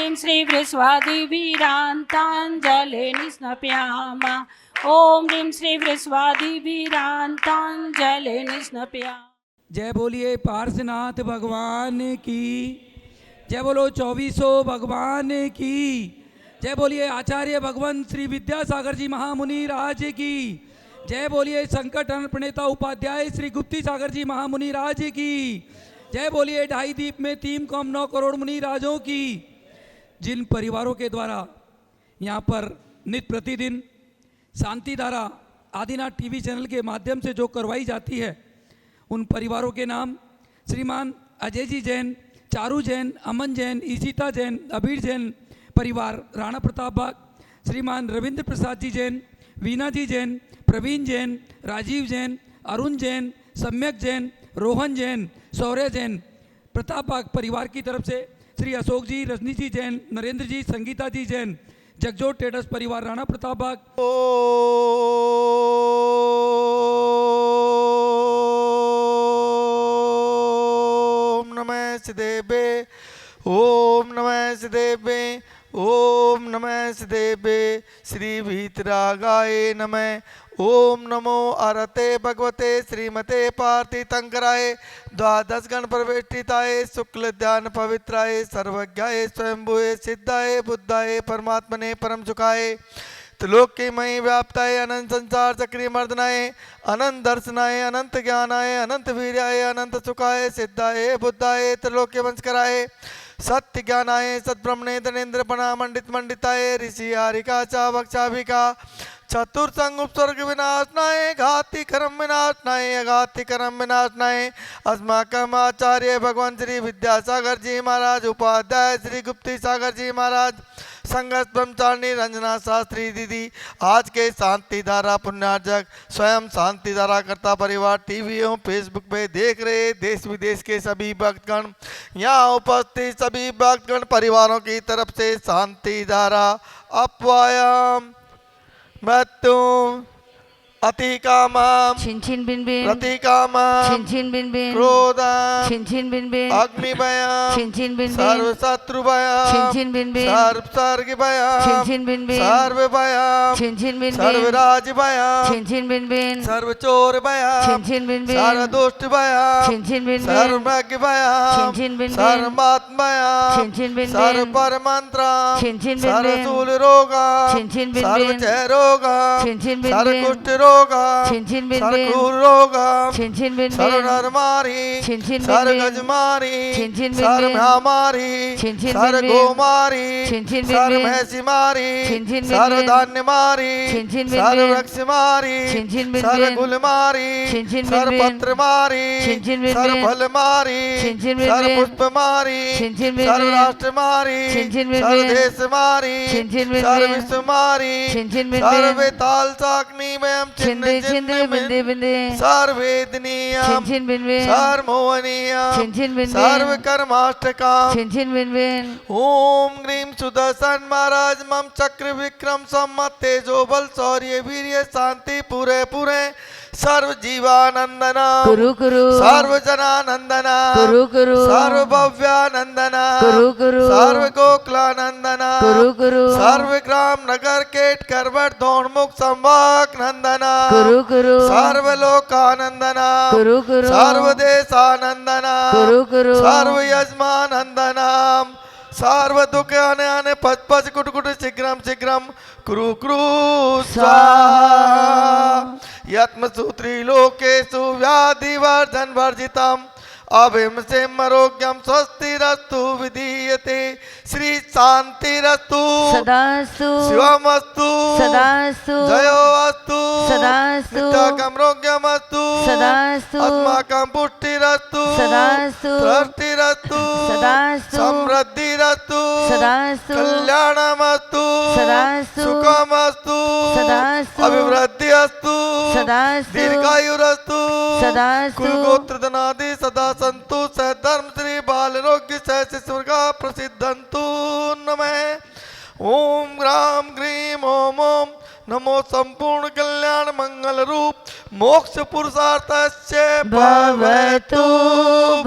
ह्रीं श्री वृस्वादिवीरान्ताञ्जले निस्नप्यामा ॐ ह्रीं श्री वृस्वादिवीरान्ताञ्जले निस्नप्यामा। जय बोलिए पार्श्वनाथ भगवान की, जय बोलो 2400 भगवान की, जय बोलिए आचार्य भगवान श्री विद्यासागर जी महामुनि राज की, जय बोलिए संकट हरण प्रणेता उपाध्याय श्री गुप्ती सागर जी महामुनि राज की, जय बोलिए ढाई दीप में 3.9 करोड़ मुनि राजों की। जिन परिवारों के द्वारा यहाँ पर नित्य प्रतिदिन शांति धारा आदिनाथ टीवी चैनल के माध्यम से जो करवाई जाती है, उन परिवारों के नाम श्रीमान अजय जी जैन, चारू जैन, अमन जैन, ईशिता जैन, अबीर जैन परिवार राणा प्रताप बाग, श्रीमान रविंद्र प्रसाद जी जैन, वीना जी जैन, प्रवीण जैन, राजीव जैन, अरुण जैन, सम्यक जैन, रोहन जैन, शौर्य जैन प्रताप बाग परिवार की तरफ से श्री अशोक जी, रजनी जी जैन, नरेंद्र जी, संगीता जी जैन, जगजोत ट्रेडर्स परिवार राणा प्रताप बाग। ओम नमः सिद्धेभ्ये, ओम नमः सिद्धेभ्ये, ओम नमः सिद्धेभ्ये, श्री वीतरागाय नमः। ओम नमो अरते भगवते श्रीमते पार्थितंकराय द्वादश गण प्रवेष्टिताय शुक्ल ध्यान पवित्राय सर्वज्ञाय स्वयंभुए सिद्धाय बुद्धाय परमात्मने परम सुखाय त्रिलोक्यमय व्याप्ताय अनंत संसार चक्री मर्दनाय अनंत दर्शनाय अनंत ज्ञानाय अनंत वीर्याय अनंत सुखाय सिद्धाय बुद्धाय त्रिलोक्य वंशकराय सत्य ज्ञानाय सद्ब्रह्मणे धनेन्द्र पणा मंडित मंडिताय ऋषि हारिका चा वक्षाभिका चतुर्संग उपसर्ग विनाशनाय घाति कर्म विनाशनाय अघाति कर्म विनाशनाय अस्माकम आचार्य भगवान श्री विद्यासागर जी महाराज, उपाध्याय श्री गुप्ती सागर जी महाराज, संघर्ष ब्रह्मचारिणी रंजना शास्त्री दीदी, आज के शांति धारा पुण्यार्जक स्वयं शांति धारा करता परिवार टीवी एवं फेसबुक पे देख रहे देश विदेश के सभी भक्तगण, यहाँ उपस्थित सभी भक्तगण परिवारों की तरफ से शांति धारा अपवायाम मृत्यु अति कामम छिन छिन बिन बिन प्रति कामम छिन छिन बिन बिन क्रोधम छिन छिन बिन बिन अग्नि भयम छिन छिन बिन बिन सर्व शत्रु भयम छिन छिन बिन बिन सर्व सर्ग भयम छिन छिन बिन बिन सर्व भयम छिन छिन बिन सर्व बिन राज भयम छिन छिन बिन बिन सर्व चोर भयम छिन छिन बिन बिन सर्व दुष्ट भयम छिन छिन बिन सर्व बिन मज्ञ भयम छिन छिन बिन बिन सर्व महात्म भयम छिन छिन बिन सर्व बिन पर मंत्र छिन छिन बिन सर्व बिन शूल रोगा छिन छिन बिन सर्व बिन क्षय रोगा छिन छिन बिन सर्व बिन कुष्ठ रोगा छिन छिन बिन सर्व बिन क्रूर रोगा छिन छिन बिन सर्व बिन नर मारी छिन छिन बिन सर्व बिन गज मारी छिन छिन बिन सर्व बिन म्या मारी छिन छिन सर्व बिन गो बिन मारी छिन छिन बिन सर्व बिन भैंसी मारी छिन छिन बिन सर्व बिन धान्य मारी छिन छिन बिन सर्व बिन वृक्ष मारी छिन छिन बिन सर्व बिन गुल मारी छिन छिन बिन सर्व बिन पत्र मारी छिन छिन बिन सर्व बिन फल मारी छिन छिन बिन सर्व बिन पुष्प मारी छिन छिन बिन सर्व बिन राष्ट्र मारी छिन छिन बिन सर्व बिन देश मारी छिन छिन बिन सर्व बिन विश्व मारी छिन छिन बिन सर्व बिन ताल साकनी में छिंदे छिंदे बिंदे बिंदे सर्वेदनीयम छिन छिन बिन बिन सर्वमोहनीयम छिन छिन बिन बिन सर्व कर्माष्टकम छिन छिन बिन बिन ओम ग्रीम सुदर्शन महाराज मम चक्र विक्रम सम्मत तेजो बल शौर्य वीर्य शांति पूरे पूरे सर्व जीवानंदना कुरु कुरु सर्व जनानंदना कुरु कुरु सर्व भव्यानंदना कुरु कुरु सर्व गोकुलानंदना कुरु कुरु सर्व ग्राम नगर केट करवट धोणमुख संवाक नंदना कुरु कुरु सर्व लोकानंदना कुरु कुरु सर्व देशानंदना कुरु कुरु सर्व यजमानंदनाम सर्व दुख आने आने पच पच कुट कुट शीघ्रम शीघ्रम कुरु कुरु स्वाहा यत्म सूत्री लोकेषु व्याधि वर्धन वर्जितम अभिम से मरोग्यम स्वस्तिरस्तु विधीयते श्री शांतिरस्तु सदास्तु शिवमस्तु सदास्तु जयोस्तु सदास्तु नित्यकमरोग्यमस्तु सदास्तु अस्माकं पुष्टिरस्तु सदास्तु तुष्टिरस्तु सदास्तु समृद्धिरस्तु सदास्तु कल्याणमस्तु सदास्तु सुखमस्तु सदास्तु अभिवृद्धिरस्तु सदास्तु दीर्घायुरस्तु सदास्तु कुलगोत्र धनादि सदा संतु सह धर्म श्री बालरोग्य सह शिशुर्गा प्रसिद्धंतु नमः ओम ग्राम ग्रीम ओम ओम नमो संपूर्ण कल्याण मंगल रूप मोक्ष पुरुषार्थस्य भवतु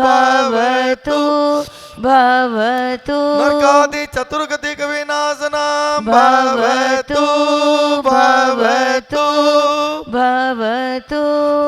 भवतु भवतु नरकादि चतुर्गतिक विनाशनम भवतु भवतु भवतु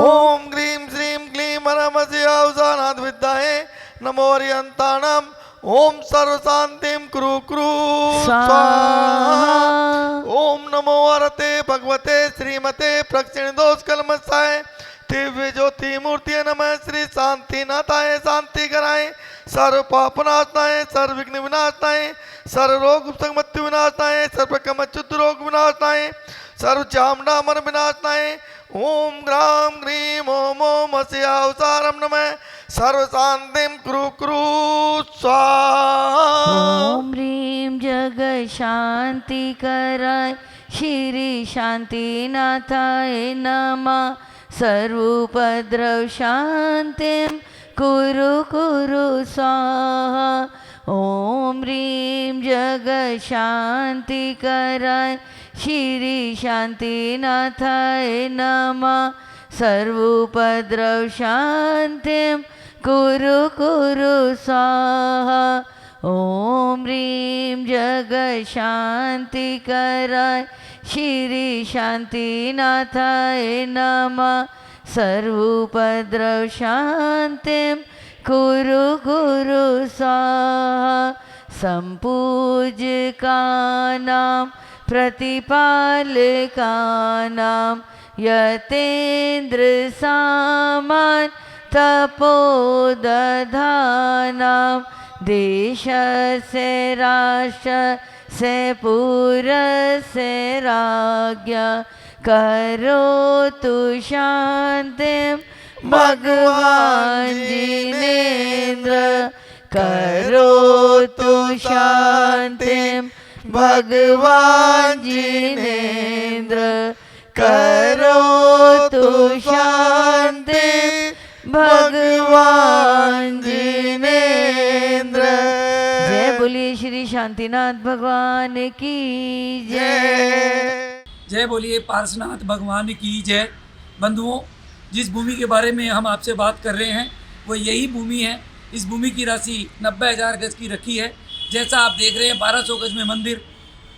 ओम ग्रीं श्रीं क्लीं परमस्य औषानाथ विद्याये नमो हरियंताणम ओम सर्व शांतिं कुरु कुरु स्वाहा ओम नमो हरते भगवते श्रीमते प्रक्षिण दोष कलमसाय दिव्य ज्योति मूर्ति नमः श्री शांतिनाथाय शांति कराए सर्व पाप नाशनाय सर्व विघ्न विनाशनाय सर्व रोग मृत्यु विनाशनाय सर्व कमच्युत रोग विनाशनाय सर्व चामडामर विनाशनाय ओम ग्राम ग्रीम ओम ओम अस्यावसारम नमः सर्व शांतिं कुरु कुरु स्वाहा ओम ह्रीं जग शांति कराय श्री शांतिनाथाय नमः सर्वोपद्रव शांतिं कुरु कुरु स्वाहा ओम ह्रीं जग शांति कराय श्री शांतिनाथाय नमः सर्वोपद्रव शांतिं कुरु कुरु स्वाहा ओम ह्रीं जग शांति कराय श्री शांतिनाथाय नमः सर्वोपद्रव शांतिं कुरु कुरु स्वाहा संपूज्यकानां प्रतिपालकानां यतेन्द्र सामान तपोदधानां देश से राष्ट्र से पुरस्य राज्ञा करोतु शांतिं भगवान जिनेन्द्र करोतु शांतिं भगवान जिनेन्द्र करोतु शांति भगवान जिनेन्द्र। जय बोलिए श्री शांतिनाथ भगवान की जय। जय बोलिए पार्श्वनाथ भगवान की जय। बंधुओं, जिस भूमि के बारे में हम आपसे बात कर रहे हैं वो यही भूमि है। इस भूमि की राशि 90,000 गज की रखी है। जैसा आप देख रहे हैं 1200 गज में मंदिर,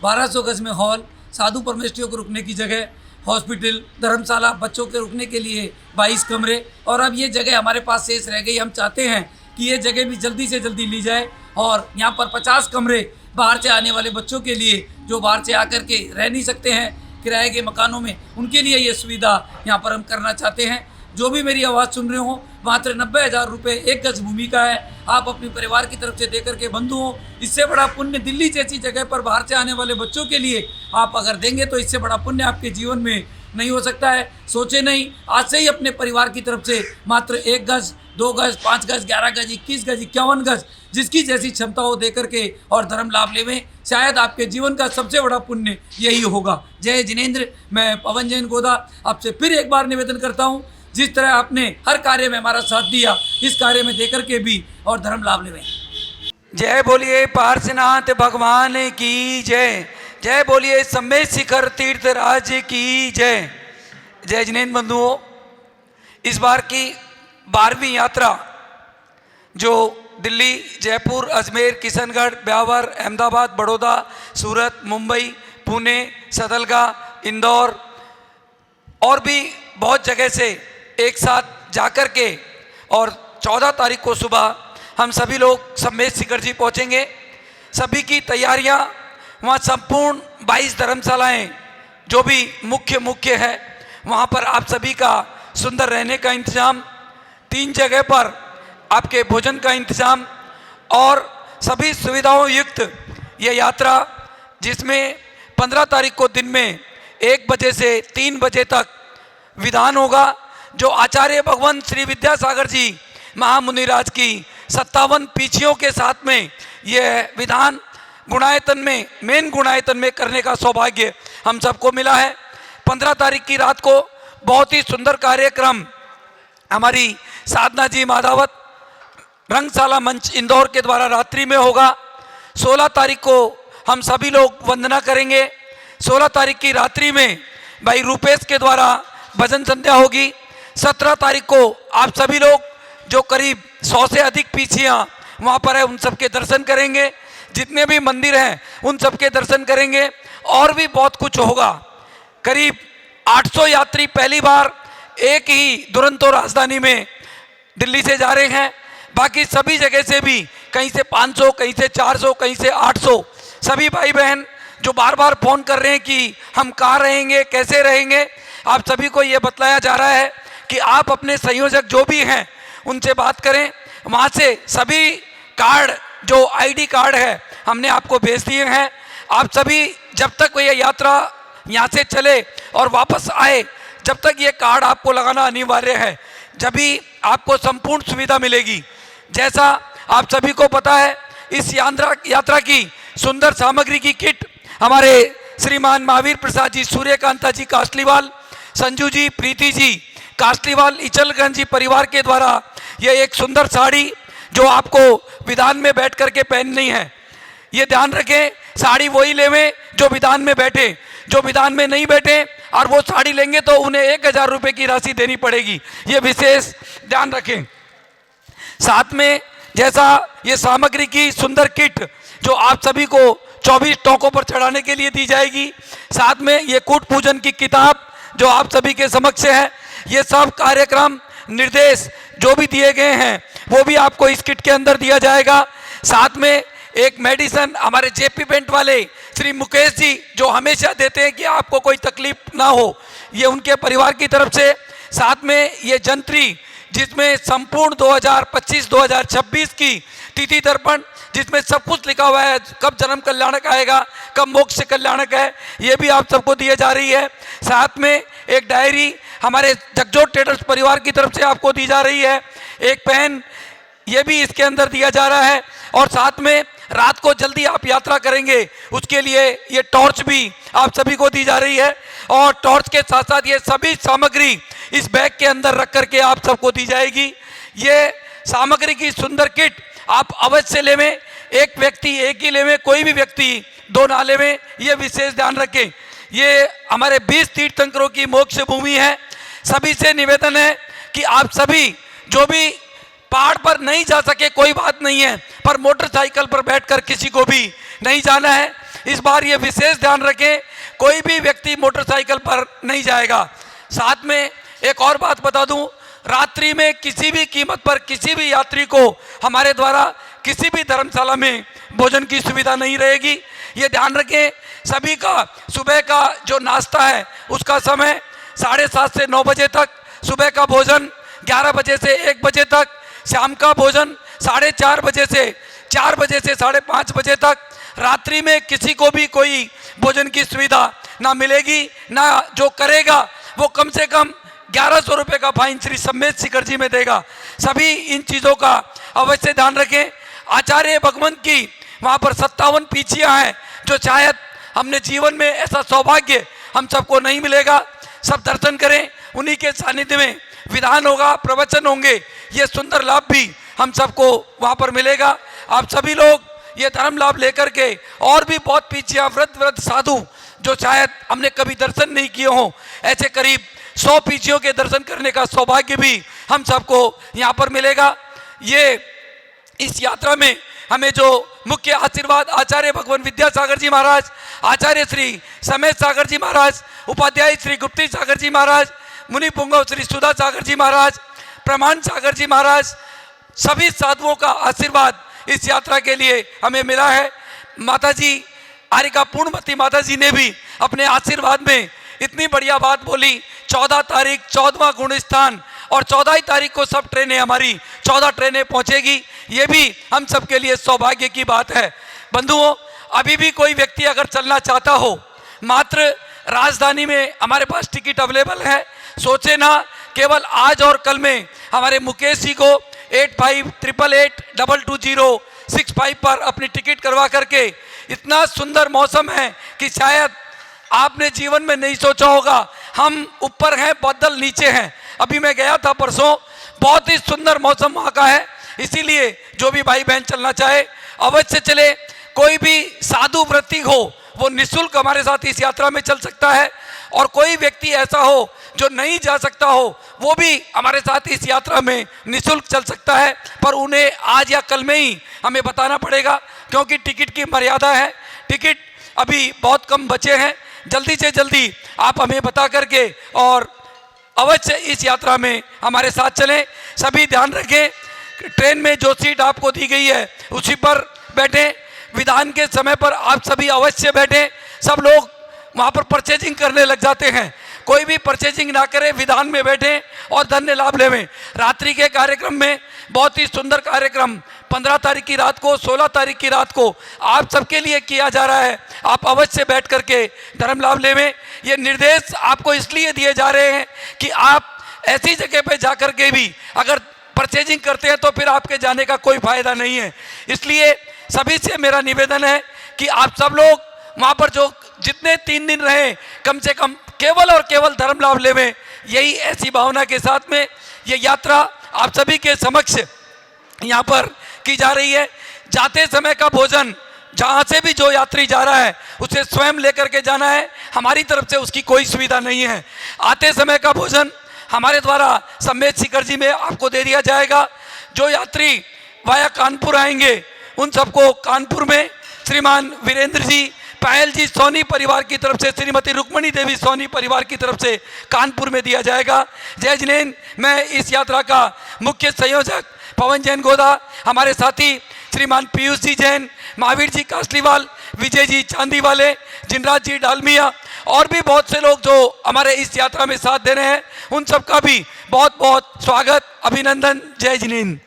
1200 गज में हॉल, साधु परमेष्ठियों को रुकने की जगह, हॉस्पिटल, धर्मशाला, बच्चों के रुकने के लिए 22 कमरे। और अब ये जगह हमारे पास शेष रह गई। हम चाहते हैं कि ये जगह भी जल्दी से जल्दी ली जाए और यहाँ पर 50 कमरे बाहर से आने वाले बच्चों के लिए, जो बाहर से आकर के रह नहीं सकते हैं किराए के मकानों में, उनके लिए ये सुविधा यहाँ पर हम करना चाहते हैं। जो भी मेरी आवाज़ सुन रहे हो, मात्र 90,000 रुपये 1 गज भूमि का है। आप अपने परिवार की तरफ से देकर के बंधुओं, इससे बड़ा पुण्य दिल्ली जैसी जगह पर बाहर से आने वाले बच्चों के लिए आप अगर देंगे तो इससे बड़ा पुण्य आपके जीवन में नहीं हो सकता है। सोचे नहीं, आज से ही अपने परिवार की तरफ से मात्र 1 गज, 2 गज, 5 गज, 11 गज, 21 गज, 51 गज, जिसकी जैसी क्षमता हो दे करके और धर्म लाभ लेवें। शायद आपके जीवन का सबसे बड़ा पुण्य यही होगा। जय जिनेंद्र। मैं पवन जैन गोदा आपसे फिर एक बार निवेदन करता हूँ, जिस तरह आपने हर कार्य में हमारा साथ दिया, इस कार्य में देकर के भी और धर्म लाभ लेवें। जय बोलिए पार्श्वनाथ भगवान की जय। जय बोलिए सम्मेद शिखर तीर्थ राज की जय। जय जिनेंद्र बंधुओं, इस बार की 12वीं यात्रा जो दिल्ली, जयपुर, अजमेर, किशनगढ़, ब्यावर, अहमदाबाद, बड़ौदा, सूरत, मुंबई, पुणे, सदलगा, इंदौर और भी बहुत जगह से एक साथ जाकर के और 14 तारीख को सुबह हम सभी लोग सम्मेद शिखर जी पहुँचेंगे। सभी की तैयारियां, वहाँ संपूर्ण 22 धर्मशालाएँ जो भी मुख्य है, वहाँ पर आप सभी का सुंदर रहने का इंतज़ाम, 3 जगह पर आपके भोजन का इंतज़ाम और सभी सुविधाओं युक्त ये यात्रा, जिसमें 15 तारीख को दिन में 1 बजे से 3 बजे तक विधान होगा, जो आचार्य भगवंत श्री विद्यासागर जी महामुनिराज की 57 पीछियों के साथ में यह विधान गुणायतन में, मेन गुणायतन में करने का सौभाग्य हम सबको मिला है। 15 तारीख की रात को बहुत ही सुंदर कार्यक्रम हमारी साधना जी माधावत रंगशाला मंच इंदौर के द्वारा रात्रि में होगा। 16 तारीख को हम सभी लोग वंदना करेंगे। 16 तारीख की रात्रि में भाई रूपेश के द्वारा भजन संध्या होगी। 17 तारीख को आप सभी लोग जो करीब 100 से अधिक पीछियाँ वहाँ पर है उन सब के दर्शन करेंगे, जितने भी मंदिर हैं उन सब के दर्शन करेंगे, और भी बहुत कुछ होगा। करीब 800 यात्री पहली बार एक ही दुरंतो राजधानी में दिल्ली से जा रहे हैं। बाकी सभी जगह से भी कहीं से 500, कहीं से 400, कहीं से 800 सभी भाई बहन जो बार बार फ़ोन कर रहे हैं कि हम कहाँ रहेंगे, कैसे रहेंगे, आप सभी को ये बतलाया जा रहा है कि आप अपने संयोजक जो भी हैं उनसे बात करें। वहाँ से सभी कार्ड जो आईडी कार्ड है हमने आपको भेज दिए हैं। आप सभी जब तक ये यात्रा यहाँ से चले और वापस आए, जब तक ये कार्ड आपको लगाना अनिवार्य है, जब भी आपको संपूर्ण सुविधा मिलेगी। जैसा आप सभी को पता है, इस यात्रा की सुंदर सामग्री की किट हमारे श्रीमान महावीर प्रसाद जी, सूर्यकांता जी कास्टलीवाल, संजू जी, प्रीति जी कास्टलीवाल, इचलगंज जी परिवार के द्वारा ये एक सुंदर साड़ी जो आपको विधान में बैठ करके पहननी है। ये ध्यान रखें, साड़ी वही लेवें जो विधान में बैठे, जो विधान में नहीं बैठे और वो साड़ी लेंगे तो उन्हें 1000 रुपये की राशि देनी पड़ेगी। ये विशेष ध्यान रखें। साथ में जैसा ये सामग्री की सुंदर किट जो आप सभी को 24 टोकों पर चढ़ाने के लिए दी जाएगी, साथ में ये कूट पूजन की किताब जो आप सभी के समक्ष है, ये सब कार्यक्रम निर्देश जो भी दिए गए हैं वो भी आपको इस किट के अंदर दिया जाएगा। साथ में एक मेडिसिन हमारे जेपी पेंट वाले श्री मुकेश जी जो हमेशा देते हैं कि आपको कोई तकलीफ ना हो, ये उनके परिवार की तरफ से। साथ में ये जंत्री जिसमें संपूर्ण 2025-2026 की तिथि दर्पण जिसमें सब कुछ लिखा हुआ है, कब जन्म कल्याणक आएगा, कब मोक्ष कल्याणक है, ये भी आप सबको दिए जा रही है। साथ में एक डायरी हमारे जगजोत ट्रेडर्स परिवार की तरफ से आपको दी जा रही है। एक पेन ये भी इसके अंदर दिया जा रहा है। और साथ में रात को जल्दी आप यात्रा करेंगे उसके लिए ये टॉर्च भी आप सभी को दी जा रही है। और टॉर्च के साथ साथ ये सभी सामग्री इस बैग के अंदर रख करके आप सबको दी जाएगी। ये सामग्री की सुंदर किट आप अवश्य लेवें। एक व्यक्ति एक ही लेवें, कोई भी व्यक्ति 2 ना लेवें, ये विशेष ध्यान रखें। ये हमारे 20 तीर्थंकरों की मोक्ष भूमि है। सभी से निवेदन है कि आप सभी जो भी पहाड़ पर नहीं जा सके कोई बात नहीं है, पर मोटरसाइकिल पर बैठकर किसी को भी नहीं जाना है। इस बार ये विशेष ध्यान रखें, कोई भी व्यक्ति मोटरसाइकिल पर नहीं जाएगा। साथ में एक और बात बता दूं, रात्रि में किसी भी कीमत पर किसी भी यात्री को हमारे द्वारा किसी भी धर्मशाला में भोजन की सुविधा नहीं रहेगी। ये ध्यान रखें। सभी का सुबह का जो नाश्ता है उसका समय 7:30 से 9 बजे तक, सुबह का भोजन 11 बजे से 1 बजे तक, शाम का भोजन 4:30 बजे से 4 बजे से 5:30 बजे तक। रात्रि में किसी को भी कोई भोजन की सुविधा ना मिलेगी, ना जो करेगा वो कम से कम 1100 रुपये का फाइन श्री सम्मेत शिखर जी में देगा। सभी इन चीज़ों का अवश्य ध्यान रखें। आचार्य भगवंत की वहाँ पर 57 पीछियाँ हैं जो शायद हमने जीवन में ऐसा सौभाग्य हम सबको नहीं मिलेगा। सब दर्शन करें, उन्हीं के सानिध्य में विधान होगा, प्रवचन होंगे, ये सुंदर लाभ भी हम सबको वहाँ पर मिलेगा। आप सभी लोग ये धर्म लाभ लेकर के और भी बहुत पीछियाँ वृद्ध साधु जो शायद हमने कभी दर्शन नहीं किए हों, ऐसे करीब 100 पीछियों के दर्शन करने का सौभाग्य भी हम सबको यहाँ पर मिलेगा। ये इस यात्रा में हमें जो मुख्य आशीर्वाद आचार्य भगवान विद्यासागर जी महाराज, आचार्य श्री समेत सागर जी महाराज, उपाध्याय श्री गुप्ती सागर जी महाराज, मुनि पुंगव श्री सुधा सागर जी महाराज, प्रमाण सागर जी महाराज, सभी साधुओं का आशीर्वाद इस यात्रा के लिए हमें मिला है। माता जी आरिका पूर्णमती माता जी ने भी अपने आशीर्वाद में इतनी बढ़िया बात बोली। 14 तारीख 14वां गुण स्थान और 14 तारीख को सब ट्रेनें हमारी 14 ट्रेनें पहुंचेगी। ये भी हम सब के लिए सौभाग्य की बात है। बंधुओं, अभी भी कोई व्यक्ति अगर चलना चाहता हो, मात्र राजधानी में हमारे पास टिकट अवेलेबल है। सोचे ना केवल आज और कल में हमारे मुकेश जी को 8588822065 पर अपनी टिकट करवा करके, इतना सुंदर मौसम है कि शायद आपने जीवन में नहीं सोचा होगा। हम ऊपर हैं, बादल नीचे हैं। अभी मैं गया था परसों, बहुत ही सुंदर मौसम वहाँ का है। इसीलिए जो भी भाई बहन चलना चाहे अवश्य चले। कोई भी साधु वृत्ति हो वो निःशुल्क हमारे साथ इस यात्रा में चल सकता है। और कोई व्यक्ति ऐसा हो जो नहीं जा सकता हो वो भी हमारे साथ इस यात्रा में निःशुल्क चल सकता है, पर उन्हें आज या कल में ही हमें बताना पड़ेगा, क्योंकि टिकट की मर्यादा है। टिकट अभी बहुत कम बचे हैं। जल्दी से जल्दी आप हमें बता करके और अवश्य इस यात्रा में हमारे साथ चलें। सभी ध्यान रखें, ट्रेन में जो सीट आपको दी गई है उसी पर बैठें। विधान के समय पर आप सभी अवश्य बैठें। सब लोग वहाँ पर परचेजिंग करने लग जाते हैं, कोई भी परचेजिंग ना करे, विधान में बैठें और धन्य लाभ लेवें। रात्रि के कार्यक्रम में बहुत ही सुंदर कार्यक्रम 15 तारीख की रात को, 16 तारीख की रात को आप सबके लिए किया जा रहा है। आप अवश्य बैठ करके धर्म लाभ लेवें। ये निर्देश आपको इसलिए दिए जा रहे हैं कि आप ऐसी जगह पे जा कर के भी अगर परचेजिंग करते हैं तो फिर आपके जाने का कोई फायदा नहीं है। इसलिए सभी से मेरा निवेदन है कि आप सब लोग वहाँ पर जो जितने 3 दिन रहे कम से कम केवल और केवल धर्म लाभ लेवें। यही ऐसी भावना के साथ में ये यात्रा आप सभी के समक्ष यहाँ पर की जा रही है। जाते समय का भोजन जहाँ से भी जो यात्री जा रहा है उसे स्वयं लेकर के जाना है, हमारी तरफ से उसकी कोई सुविधा नहीं है। आते समय का भोजन हमारे द्वारा सम्मेद शिखर जी में आपको दे दिया जाएगा। जो यात्री वाया कानपुर आएंगे उन सबको कानपुर में श्रीमान वीरेंद्र जी, पायल जी सोनी परिवार की तरफ से, श्रीमती रुक्मणी देवी सोनी परिवार की तरफ से कानपुर में दिया जाएगा। जय जिनेंद्र। मैं इस यात्रा का मुख्य संयोजक पवन जैन गोदा, हमारे साथी श्रीमान पीयूष जी जैन, महावीर जी कासलीवाल, विजय जी चांदी वाले, जिनराज जी डालमिया और भी बहुत से लोग जो हमारे इस यात्रा में साथ दे रहे हैं, उन सबका भी बहुत बहुत स्वागत, अभिनंदन। जय जिनेंद्र।